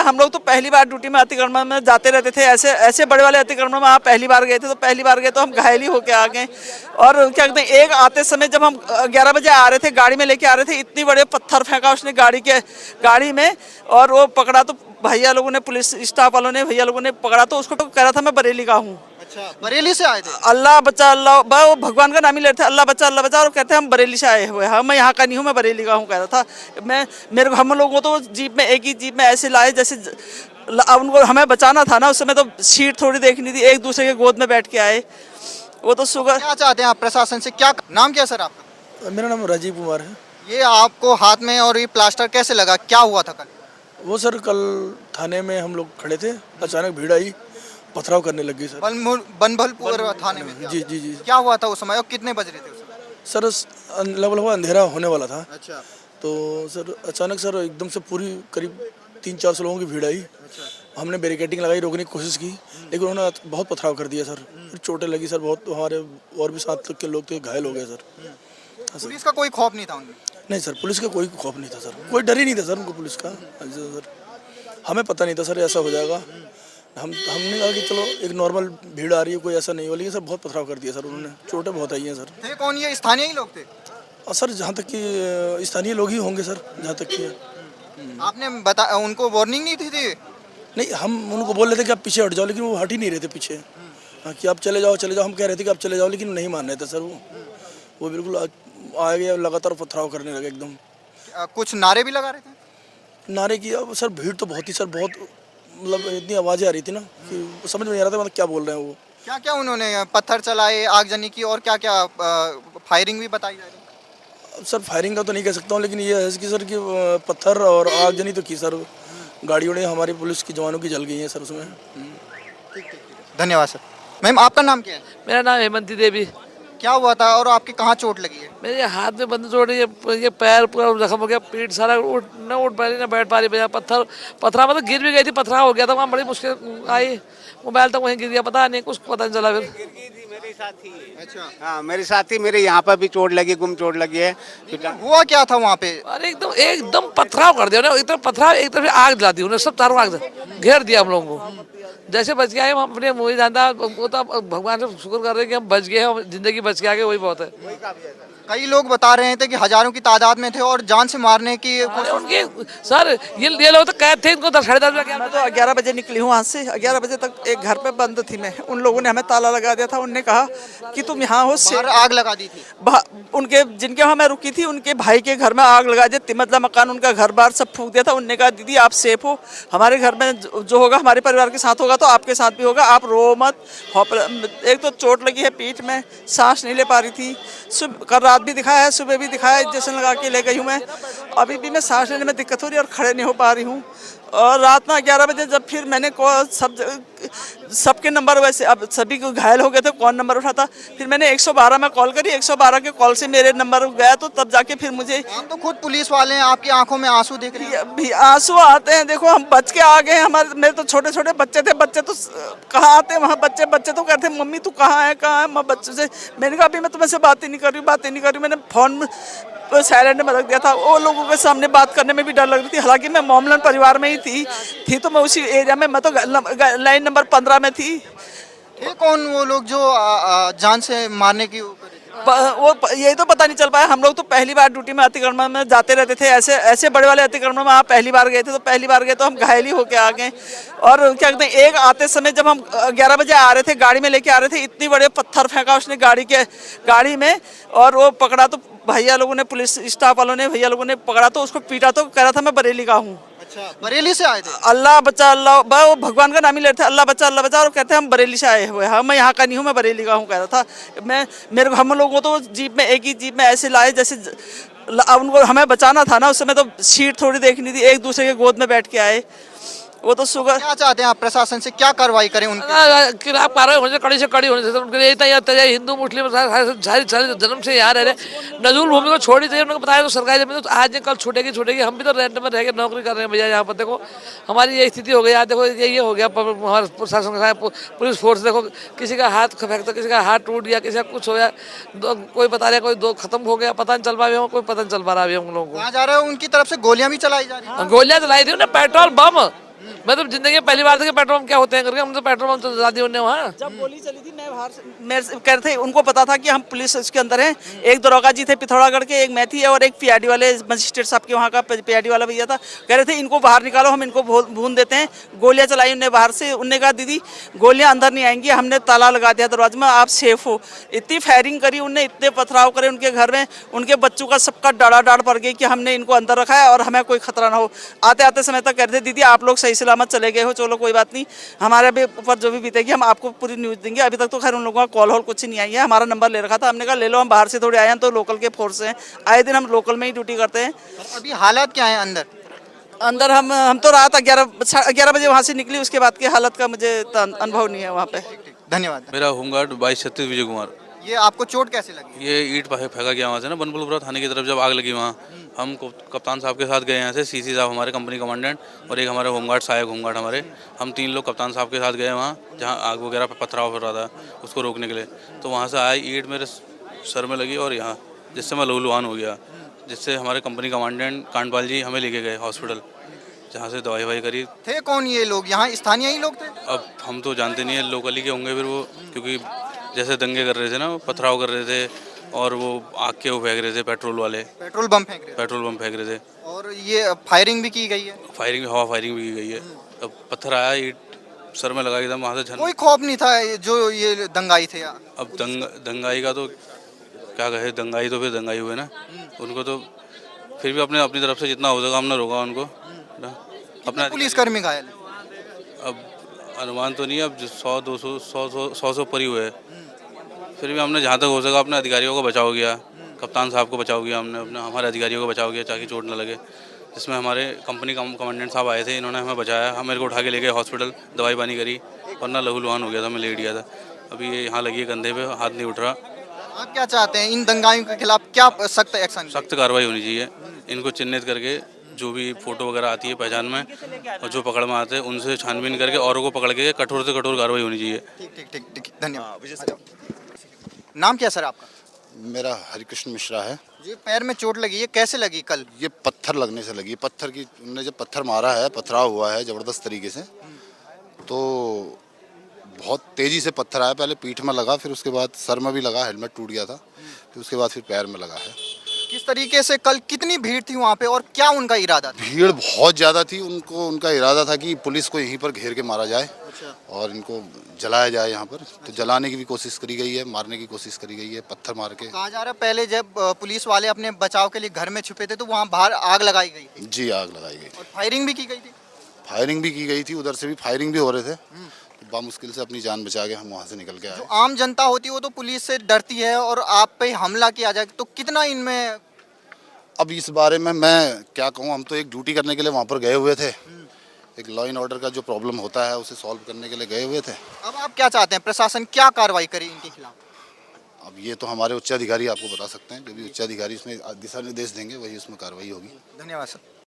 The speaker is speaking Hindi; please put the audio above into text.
हम लोग तो पहली बार ड्यूटी में अतिक्रमण में जाते रहते थे। ऐसे ऐसे बड़े वाले अतिक्रमण में आप पहली बार गए थे, तो पहली बार गए तो हम घायल ही होके आ गए। और क्या कहते हैं, एक आते समय जब हम 11 बजे आ रहे थे, गाड़ी में लेके आ रहे थे, इतनी बड़े पत्थर फेंका उसने गाड़ी में, और वो पकड़ा तो भैया लोगों ने, पुलिस स्टाफ वालों ने, भैया लोगों ने पकड़ा तो उसको तो कह रहा था मैं बरेली का हूँ। अच्छा, बरेली से आए थे? अल्लाह बचा, अल्लाह वो भगवान का नाम ही ले रहे थे, अल्लाह बचा, और कहते हैं हम बरेली से आए हुए हैं, मैं यहाँ का नहीं हूँ, मैं बरेली का हूँ कह रहा था। मेरे को, हम लोगों को तो जीप में, एक ही जीप में ऐसे लाए जैसे उनको हमें बचाना था ना, उस समय तो सीट थोड़ी देखनी थी, एक दूसरे के गोद में बैठ के आए। वो तो शुगर। क्या चाहते हैं आप प्रशासन से? क्या नाम क्या है सर आपका? मेरा नाम राजीव कुमार है। ये आपको हाथ में और ये प्लास्टर कैसे लगा, क्या हुआ था कल? वो सर कल थाने में हम लोग खड़े थे, अचानक भीड़ आई, पथराव करने लगी सर। बनभलपुर थाने में थे? जी जी जी। क्या हुआ था उस समय और कितने बज रहे थे उस समय? सर लगभग अंधेरा होने वाला था। अच्छा। तो सर अचानक सर एकदम से पूरी करीब 300-400 लोगों की भीड़ आई। अच्छा। हमने बैरिकेडिंग लगाई, रोकने की कोशिश की, लेकिन उन्होंने बहुत पथराव कर दिया सर। फिर चोटें लगी सर बहुत, हमारे और भी 7 के लोग थे, घायल हो गए सर। पुलिस का कोई खौफ नहीं था उनमें? नहीं सर, पुलिस का कोई खौफ नहीं था सर, कोई डर ही नहीं था सर उनको पुलिस का। सर हमें पता नहीं था सर ऐसा हो जाएगा। हमने कहा कि चलो एक नॉर्मल भीड़ आ रही है, कोई ऐसा नहीं हो, लेकिन सर बहुत पथराव कर दिया सर उन्होंने, चोटें बहुत आई हैं सर। थे कौन, ये स्थानीय ही लोग थे? और सर जहाँ तक कि स्थानीय लोग ही होंगे सर, जहाँ तक कि। आपने उनको वार्निंग नहीं थी? नहीं, हम उनको बोल रहे थे कि आप पीछे हट जाओ, लेकिन वो हट ही नहीं रहे थे पीछे। हाँ, कि आप चले जाओ, हम कह रहे थे कि आप चले जाओ, लेकिन नहीं मान रहे थे सर। वो बिल्कुल आ गया, लगातार पथराव करने लगे एकदम। कुछ नारे भी लगा रहे थे? नारे की अब सर भीड़ तो बहुत ही सर, बहुत मतलब इतनी आवाज़ें आ रही थी ना कि समझ में नहीं आ रहा था मतलब क्या बोल रहे हैं वो। क्या क्या उन्होंने पत्थर चलाए, आगजनी की, और क्या क्या फायरिंग भी बताई जा रही है? सर फायरिंग का तो नहीं कह सकता हूँ, लेकिन ये है कि सर कि पत्थर और आगजनी तो की सर। गाड़ियों ने हमारी पुलिस की जवानों की जल गई हैं सर उसमें। धन्यवाद सर। मैम आपका नाम क्या है? मेरा नाम हेमंती देवी। क्या हुआ था और आपके कहाँ चोट लगी है? मेरे हाथ में बंद चोट है, ये पैर पूरा जख्म हो गया, पीठ सारा उठ पा रही ना बैठ पा रही, भैया पत्थरा मतलब गिर भी गई थी, पथरा हो गया था वहाँ, बड़ी मुश्किल आई, मोबाइल तक वहीं गिर गया, पता नहीं कुछ पता नहीं चला फिर। मेरे साथी। अच्छा। हाँ मेरे साथी, मेरे यहाँ पर भी चोट लगी, गुम चोट लगी है। हुआ क्या था वहाँ पे? अरे एकदम पथराव कर दिया उन्हें, एकदम पथराव, एक तरफ आग जला दी उन्हें, सब चारों आग घेर दिया हम लोगों को। जैसे बच गया है हम अपने मुँह जानता, वो तो भगवान से शुक्र कर रहे हैं कि हम बच गए हैं, जिंदगी बच के आ गए, वही बहुत है। कई लोग बता रहे थे कि हजारों की तादाद में थे और जान से मारने की उनके सर ये लोग तो कैद थे, इनको 10-10:30 बजे। मैं तो 11 बजे निकली हूँ वहाँ से, 11 बजे तक एक घर पे बंद थी मैं। उन लोगों ने हमें ताला लगा दिया था, उनने कहा कि तुम यहाँ हो से आग लगा दी थी। उनके जिनके वहाँ मैं रुकी थी, उनके भाई के घर में आग लगा दी, मतलब मकान उनका घर बार सब फूंक दिया था। उनने कहा दीदी आप सेफ हो, हमारे घर में जो होगा हमारे परिवार के साथ होगा तो आपके साथ भी होगा, आप रो मत। एक तो चोट लगी है पीठ में, सांस नहीं ले पा रही थी, कल रात भी दिखाया है, सुबह भी दिखाया, इंजेक्शन लगा के ले गई हूँ मैं। अभी भी मैं सांस लेने में दिक्कत हो रही है और खड़े नहीं हो पा रही हूँ। और रात में 11 बजे जब फिर मैंने सबके नंबर, वैसे अब सभी को घायल हो गए थे, कौन नंबर उठाता, फिर मैंने 112 में कॉल करी, 112 के कॉल से मेरे नंबर गया, तो तब जाके फिर मुझे। हम तो खुद पुलिस वाले हैं, आपकी आंखों में आंसू देख रही है। भी आंसू आते हैं, देखो हम बच के आ गए, मेरे तो छोटे छोटे बच्चे थे, बच्चे तो कहाँ आते हैं वहाँ, बच्चे तो कहते हैं मम्मी तू कहाँ है। मैं बच्चे से मैंने कहा अभी मैं तुम्हें से बात ही नहीं कर रही, मैंने फोन साइलेंट में रख दिया था। वो लोगों के सामने बात करने में भी डर लग रही थी, हालांकि मैं मोमलन परिवार में ही थी तो मैं उसी एरिया में, मैं तो लाइन नंबर 15 में थी। ये कौन वो लोग जो जान से मारने की वो यही तो पता नहीं चल पाया। हम लोग तो पहली बार ड्यूटी में अतिक्रमण में जाते रहते थे, ऐसे बड़े वाले अतिक्रमण में आप पहली बार गए थे, तो पहली बार गए तो हम घायल ही होके आ गए। और क्या कहते हैं, एक आते समय जब हम 11 बजे आ रहे थे, गाड़ी में लेके आ रहे थे, इतनी बड़े पत्थर फेंका उसने गाड़ी में, और वो पकड़ा तो भैया लोगों ने, पुलिस स्टाफ वालों ने, भैया लोगों ने पकड़ा तो उसको पीटा तो कह रहा था मैं बरेली का हूँ। अच्छा, बरेली से आए थे? अल्लाह बचा, वो भगवान का नाम ही ले रहे थे, अल्लाह बचा, और कहते हैं हम बरेली से आए हुए हैं, मैं यहाँ का नहीं हूँ, मैं बरेली का हूँ कह रहा था। हम लोगों को तो जीप में, एक ही जीप में ऐसे लाए जैसे उनको हमें बचाना था ना, उस समय तो सीट थोड़ी देखनी थी, एक दूसरे के गोद में बैठ के आए। वो तो शुगर। क्या चाहते हैं आप प्रशासन से, क्या कार्रवाई करें उनके खिलाफ? कार्रवाई होने से कड़ी होने से उनके लिए हिंदू मुस्लिम सारे जन्म से यहाँ रह रहे, नजूल भूमि को छोड़नी चाहिए। उनको बताया तो सरकारी जमीन तो आज कल छूटेगी। हम भी तो रेंट में रह के नौकरी कर रहे हैं भैया, यहाँ पर देखो हमारी ये स्थिति हो गई। आज देखो ये हो गया, हमारे प्रशासन का पुलिस फोर्स देखो, किसी का हाथ फेंकता, किसी का हाथ टूट गया, किसी का कुछ हो गया, कोई बता रहे कोई दो खत्म हो गया, पता नहीं चल पा रहा, कोई पता नहीं चल पा रहा है हम लोगों को। कहाँ जा रहे हो? उनकी तरफ से गोलियां भी चलाई जा रही हैं। गोलियां चलाई थी उन्हें, पेट्रोल बम मैं तो जिंदगी में पहली बार देखे पेट्रोल पंप क्या होते हैं करके, हम तो पेट्रोल पंप चला दी उन्हें वहाँ। जब गोली चली थी मैं बाहर मेरे से कह रहे थे, उनको पता था कि हम पुलिस इसके अंदर हैं। एक दरोगा जी थे पिथौरागढ़ के, एक मैं थी और एक पीआरडी वाले मजिस्ट्रेट साहब के वहाँ का पीआरडी वाला भैया था। कह रहे थे इनको बाहर निकालो, हम इनको भून देते हैं। गोलियां चलाई उन्हें बाहर से। उनने कहा दीदी गोलियां अंदर नहीं आएंगी, हमने ताला लगा दिया दरवाजे में, आप सेफ हो। इतनी फायरिंग करी उनने, इतने पथराव करे उनके घर में, उनके बच्चों का सबका डाढ़ पड़ गई कि हमने इनको अंदर रखा है और हमें कोई खतरा ना हो। आते आते समय तक कह रहे थे दीदी आप लोग सही सलामत चले गए हो, चलो कोई बात नहीं, हमारे भी ऊपर जो भी बीतेगी हम आपको पूरी न्यूज़ देंगे। अभी तक तो खैर उन लोगों का कॉल हॉल कुछ नहीं आई है। हमारा नंबर ले रखा था, हमने कहा ले लो, हम बाहर से थोड़े आए हैं तो लोकल के फोर्स हैं, आए दिन हम लोकल में ही ड्यूटी करते हैं। अभी हालात क्या है अंदर? अंदर हम तो रात 11 बजे वहाँ से निकली, उसके बाद की हालत का मुझे अनुभव नहीं है वहाँ पे। धन्यवाद। मेरा होमगार्ड 2236 विजय कुमार। ये आपको चोट कैसे लगी? ये ईंट फेंका गया वहाँ से ना, बनपुलपुरा थाने की तरफ जब आग लगी वहाँ, हम कप्तान साहब के साथ गए यहाँ से, सीसी साहब हमारे कंपनी कमांडेंट और एक हमारे होमगार्ड सहायक होमगार्ड हमारे, हम 3 लोग कप्तान साहब के साथ गए वहाँ जहाँ आग वगैरह पे पथराव हो रहा था उसको रोकने के लिए। तो वहाँ से आई ईंट मेरे सर में लगी और यहाँ, जिससे मैं लहूलुहान हो गया, जिससे हमारे कंपनी कमांडेंट कांडपाल जी हमें लेके गए हॉस्पिटल, जहाँ से दवाई वाई करी। थे कौन ये लोग? यहाँ स्थानीय ही लोग थे? अब हम तो जानते नहीं है, लोकली के होंगे फिर वो, क्योंकि जैसे दंगे कर रहे थे ना, पथराव कर रहे थे और वो आग के वो फेंक रहे थे, पेट्रोल वाले पेट्रोल बम फेंक रहे थे। पेट्रोल बम फेंक रहे थे। और ये फायरिंग भी की गई है? हवा फायरिंग भी की गई है। अब पत्थर आया, ईंट सर में लगा एकदम, वहाँ से झन। कोई खौफ नहीं था जो ये दंगाई थे? अब दंगाई का तो क्या कहे, दंगाई तो फिर दंगाई हुए ना, उनको तो फिर भी अपनी तरफ से जितना हो सका हमने रोका उनको ना। अपना पुलिसकर्मी घायल? अब अनुमान तो नहीं है, अब 100 पर ही हुए, फिर भी हमने जहाँ तक हो सका अपने अधिकारियों को बचाव किया, कप्तान साहब को बचाव किया हमने, अपने हमारे अधिकारियों को बचाव किया ताकि चोट न लगे। जिसमें हमारे कंपनी कमांडेंट साहब आए थे, इन्होंने हमें बचाया, हम मेरे को उठा के ले गए हॉस्पिटल, दवाई पानी करी, वरना लहूलुहान हो गया था, मैं लेट गया था। अभी ये यहाँ लगी है कंधे पे, हाथ नहीं उठ रहा। आप क्या चाहते हैं? इन दंगाइयों के खिलाफ क्या सख्त एक्शन? सख्त कार्रवाई होनी चाहिए, इनको चिन्हित करके जो भी फोटो वगैरह आती है पहचान में और जो पकड़ में आते हैं उनसे छानबीन करके औरों को पकड़ के कठोर से कठोर कार्रवाई होनी चाहिए। ठीक, धन्यवाद। नाम क्या सर आपका? मेरा हरिकृष्ण मिश्रा है। जी, पैर में चोट लगी है, कैसे लगी कल? ये पत्थर लगने से लगी, पत्थर की उन्होंने जब पत्थर मारा है, पथराव हुआ है ज़बरदस्त तरीके से, तो बहुत तेज़ी से पत्थर आया, पहले पीठ में लगा, फिर उसके बाद सर में भी लगा, हेलमेट टूट गया था, फिर उसके बाद फिर पैर में लगा है। किस तरीके से कल कितनी भीड़ थी वहाँ पे और क्या उनका इरादा था? भीड़ बहुत ज़्यादा थी, उनका इरादा था कि पुलिस को यहीं पर घेर के मारा जाए और इनको जलाया जाए यहाँ पर। तो जलाने की भी कोशिश करी गई है, मारने की कोशिश करी गई है, पत्थर मार के। कहा जा रहा है पहले जब पुलिस वाले अपने बचाव के लिए घर में छुपे थे तो वहाँ बाहर आग लगाई गई थी। जी, आग लगाई गई और फायरिंग भी की गई थी? फायरिंग भी की गई थी, उधर से भी फायरिंग भी हो रहे थे, तो बामुश्किल से अपनी जान बचा के हम वहाँ से निकल के आए। जो आम जनता होती है वो तो पुलिस से डरती है और आप पे हमला किया जाए तो कितना इनमें? अब इस बारे में मैं क्या कहूँ, हम तो एक ड्यूटी करने के लिए वहाँ पर गए हुए थे, एक लॉ एंड ऑर्डर का जो प्रॉब्लम होता है उसे सॉल्व करने के लिए गए हुए थे। अब आप क्या चाहते हैं, प्रशासन क्या कार्रवाई करे इनके खिलाफ? अब ये तो हमारे उच्चाधिकारी आपको बता सकते हैं, जो भी उच्चाधिकारी इसमें दिशा निर्देश देंगे वही उसमें कार्रवाई होगी। धन्यवाद सर।